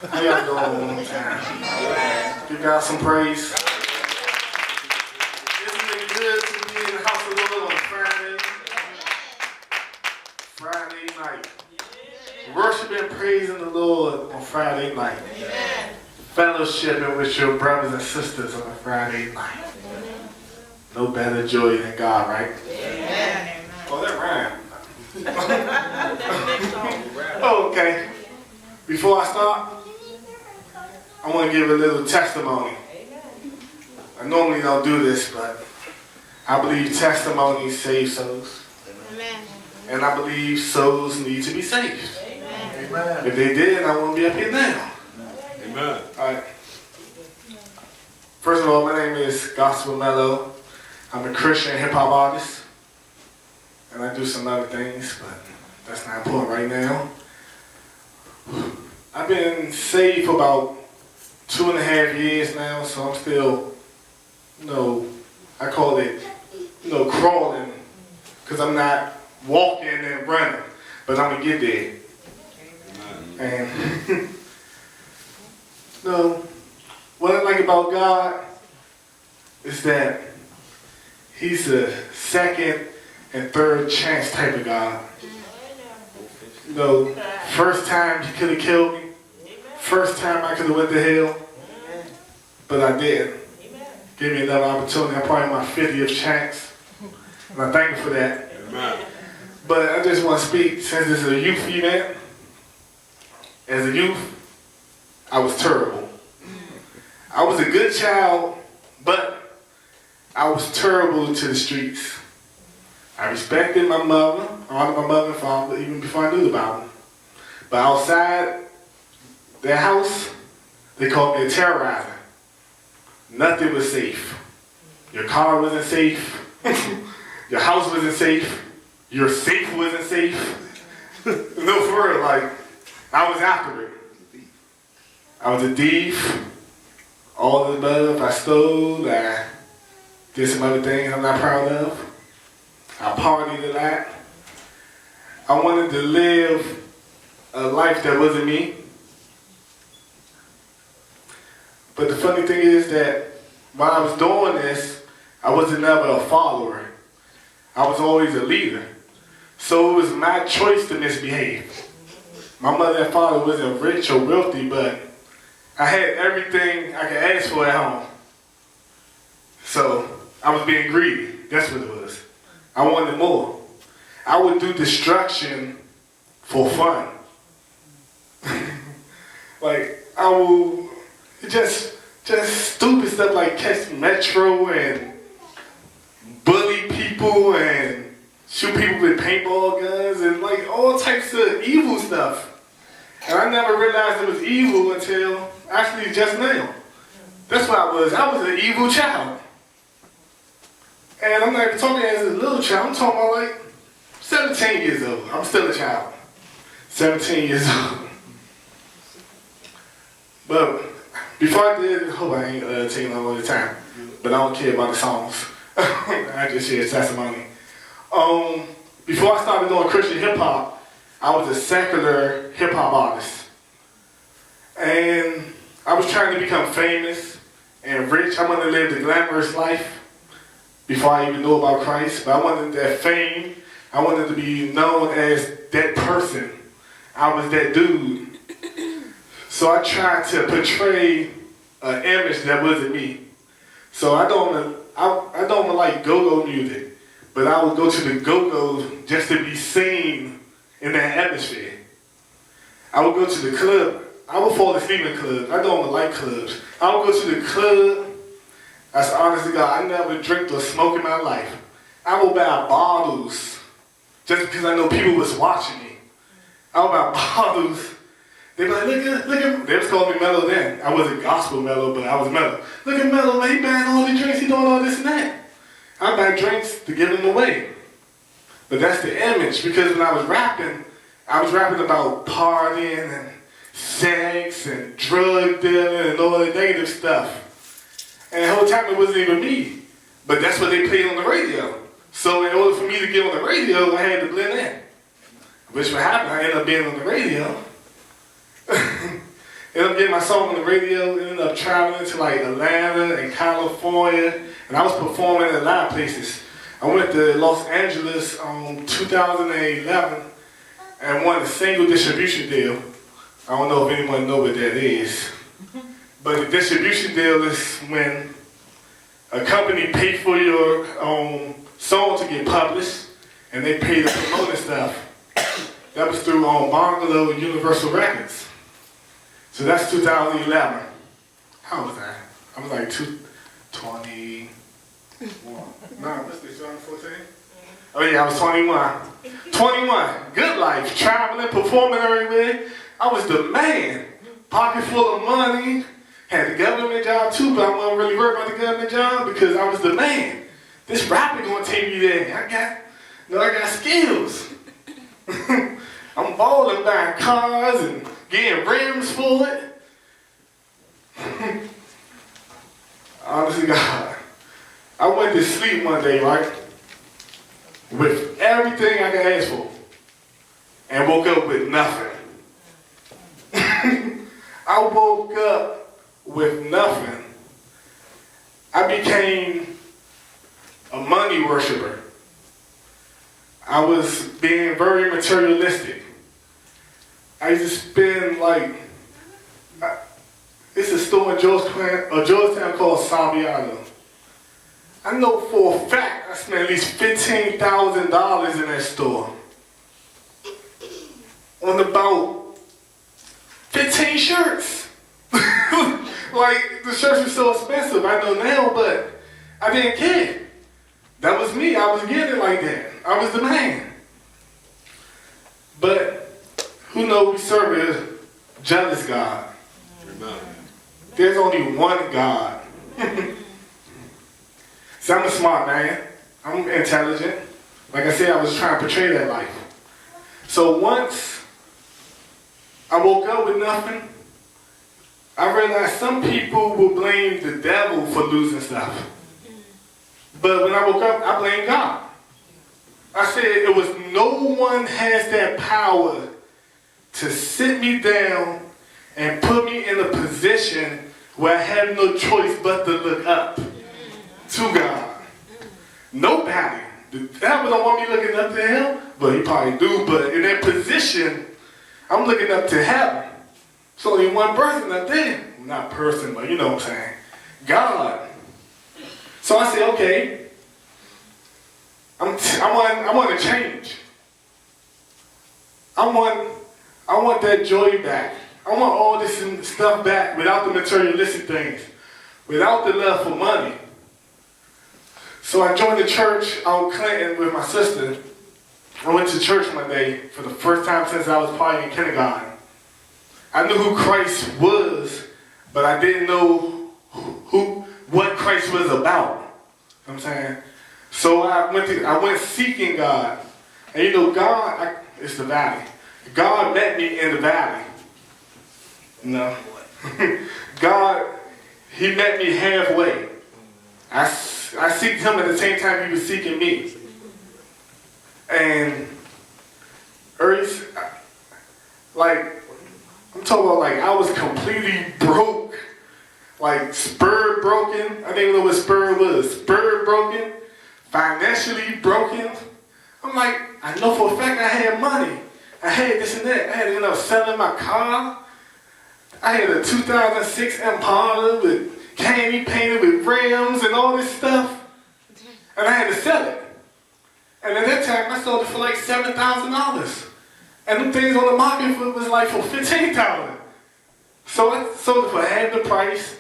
How y'all doing one more time? Give God some praise. Isn't it good to be in the house of the Lord on Friday night? Worship and praising the Lord on Friday night. Fellowshipping with your brothers and sisters on a Friday night. No better joy than God, right? Oh, that rhymed. Okay. Before I start, I want to give a little testimony. I normally don't do this, but I believe testimonies save souls. Amen. And I believe souls need to be saved. Amen. If they did, I wouldn't be up here now. Amen. All right. First of all, my name is Melo. I'm a Christian hip-hop artist. And I do some other things, but that's not important right now. I've been saved for about 2.5 years now, so I'm still, I call it, crawling, because I'm not walking and running, but I'm going to get there. And, what I like about God is that He's a second and third chance type of God. First time He could have killed me. First time I could have went to hell, but I didn't. Gave me another opportunity. I'm probably my 50th chance, and I thank you for that. Amen. But I just want to speak, since this is a youth event. As a youth, I was terrible. I was a good child, but I was terrible to the streets. I respected my mother, honored my mother and father, even before I knew about them. But outside their house, they called me a terrorizer. Nothing was safe. Your car wasn't safe. Your house wasn't safe. Your safe wasn't safe. No, for real, I was after it. I was a thief. All of the above. I stole. I did some other things I'm not proud of. I partied a lot. I wanted to live a life that wasn't me. But the funny thing is that while I was doing this, I wasn't never a follower. I was always a leader. So it was my choice to misbehave. My mother and father wasn't rich or wealthy, but I had everything I could ask for at home. So I was being greedy. That's what it was. I wanted more. I would do destruction for fun. I will just stupid stuff like catch Metro and bully people and shoot people with paintball guns and all types of evil stuff. And I never realized it was evil until actually just now. That's what I was. I was an evil child. And I'm not even talking as a little child. I'm talking about 17 years old. I'm still a child. 17 years old. But before I did, I hope I ain't taking up all the time. But I don't care about the songs. I just share testimony. Before I started doing Christian hip hop, I was a secular hip hop artist. And I was trying to become famous and rich. I wanted to live the glamorous life before I even knew about Christ. But I wanted that fame. I wanted to be known as that person. I was that dude. So I tried to portray an image that wasn't me. So I don't like go-go music, but I would go to the go-go just to be seen in that atmosphere. I would go to the club. I would fall asleep in clubs. I don't like clubs. I would go to the club. That's honest to God. I never drank or smoked in my life. I would buy bottles just because I know people was watching me. I would buy bottles. They be like, look at, they was calling me Melo then. I wasn't gospel Melo, but I was Melo. Look at Melo, man, he buying all the drinks, he doing all this and that. I buy drinks to give them away. But that's the image, because when I was rapping about partying and sex and drug dealing and all the negative stuff. And the whole time it wasn't even me. But that's what they played on the radio. So in order for me to get on the radio, I had to blend in. Which what happened, I ended up being on the radio. Ended up getting my song on the radio, ended up traveling to like Atlanta and California, and I was performing in a lot of places. I went to Los Angeles in 2011 and won a single distribution deal. I don't know if anyone knows what that is. But the distribution deal is when a company pays for your song to get published, and they pay to promote and stuff. That was through Melo and Universal Records. So that's 2011. How was that? I was like 21. No, what's this, 2014? Oh yeah, I was 21. 21, good life, traveling, performing everywhere. I was the man. Pocket full of money. Had the government job too, but I wasn't really worried about the government job because I was the man. This rapper gonna take me there. I got skills. I'm balling, buying cars and getting rims for it. Honestly, God, I went to sleep one day, right, with everything I could ask for, and woke up with nothing. I woke up with nothing. I became a money worshiper. I was being very materialistic. I used to spend like, it's a store in Georgetown called Sabiano. I know for a fact I spent at least $15,000 in that store on about 15 shirts. Like, the shirts were so expensive, I know now, but I didn't care. That was me, I was getting it like that. I was the man. But who knows we serve a jealous God. There's only one God. See, I'm a smart man. I'm intelligent. Like I said, I was trying to portray that life. So once I woke up with nothing, I realized some people will blame the devil for losing stuff. But when I woke up, I blamed God. I said it was no one has that power to sit me down and put me in a position where I have no choice but to look up to God. Nobody. The devil don't want me looking up to him, but he probably do. But in that position, I'm looking up to heaven. There's only one person up there. Not person, but you know what I'm saying. God. So I said, okay, I want to change. I want that joy back. I want all this stuff back without the materialistic things, without the love for money. So I joined the church out in Clinton with my sister. I went to church one day for the first time since I was probably in kindergarten. I knew who Christ was, but I didn't know what Christ was about. You know what I'm saying? So I went seeking God. And you know, God, it's the valley. God met me in the valley. You know? God, he met me halfway. I seeked him at the same time he was seeking me. And like, I'm talking about like I was completely broke. Like spur broken. I didn't even know what spur was. Spur broken. Financially broken. I'm like, I know for a fact I had money. I had this and that. I had to end up selling my car. I had a 2006 Impala with candy painted with rims and all this stuff. And I had to sell it. And at that time, I sold it for like $7,000. And the things on the market was like for $15,000. So I sold it for half the price.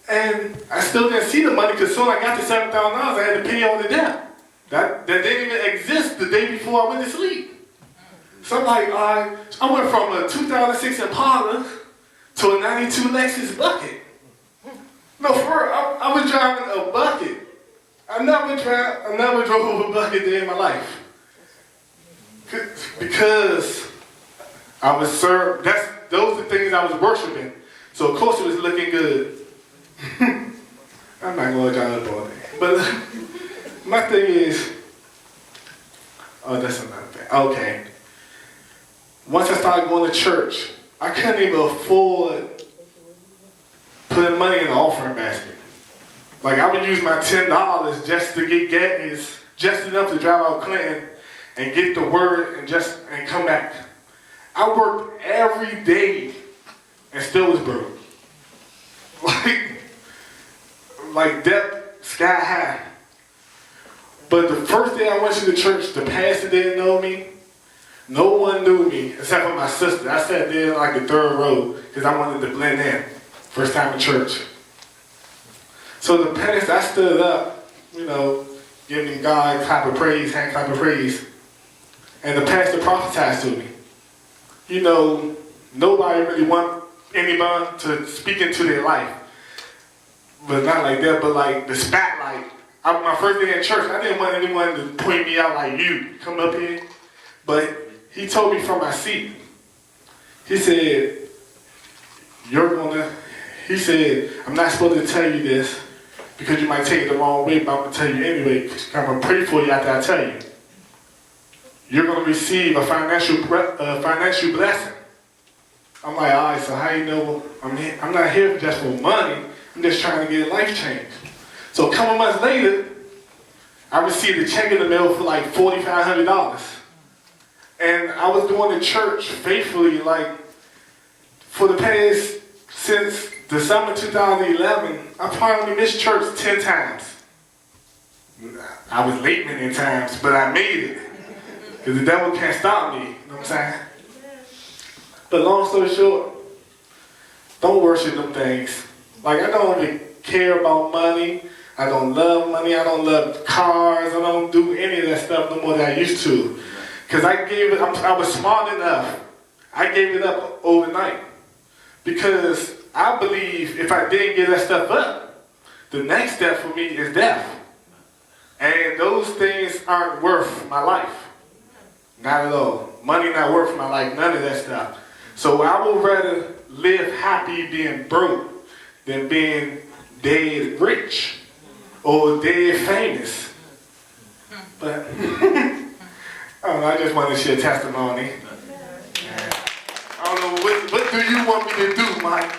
And I still didn't see the money because soon I got the $7,000, I had to pay all the debt. That didn't even exist the day before I went to sleep. So I'm like, I went from a 2006 Impala to a 92 Lexus bucket. No, for real, I was driving a bucket. I never drove a bucket day in my life. Because I was served, those are the things I was worshiping. So of course it was looking good. I'm not going to drive up all day. But my thing is, oh, that's another thing. Okay. Once I started going to church, I couldn't even afford putting money in the offering basket. Like, I would use my $10 just to get gas, just enough to drive out Clinton and get the word and come back. I worked every day and still was broke. Like debt sky high. But the first day I went to the church, the pastor didn't know me. No one knew me except for my sister. I sat there in like the third row because I wanted to blend in. First time in church. So the pastor, I stood up, giving God a clap of praise, hand clap of praise. And the pastor prophesied to me. Nobody really want anyone to speak into their life. But not like that, but like the spotlight. My first day in church, I didn't want anyone to point me out like, you, come up here. But he told me from my seat. He said, I'm not supposed to tell you this because you might take it the wrong way, but I'm going to tell you anyway. I'm going to pray for you after I tell you. You're going to receive a financial blessing. I'm like, all right, so how you know? I'm not here just for money. I'm just trying to get a life change. So a couple months later, I received a check in the mail for like $4,500. And I was going to church faithfully, like, for the past, since December 2011, I probably missed church 10 times. I was late many times, but I made it. Because the devil can't stop me, you know what I'm saying? But long story short, don't worship them things. Like, I don't even care about money. I don't love money. I don't love cars. I don't do any of that stuff no more than I used to. Because I was smart enough. I gave it up overnight. Because I believe if I didn't give that stuff up, the next step for me is death. And those things aren't worth my life. Not at all. Money not worth my life. None of that stuff. So I would rather live happy being broke than being dead rich or dead famous. But I just wanted to share testimony. I don't know, what do you want me to do, Mike?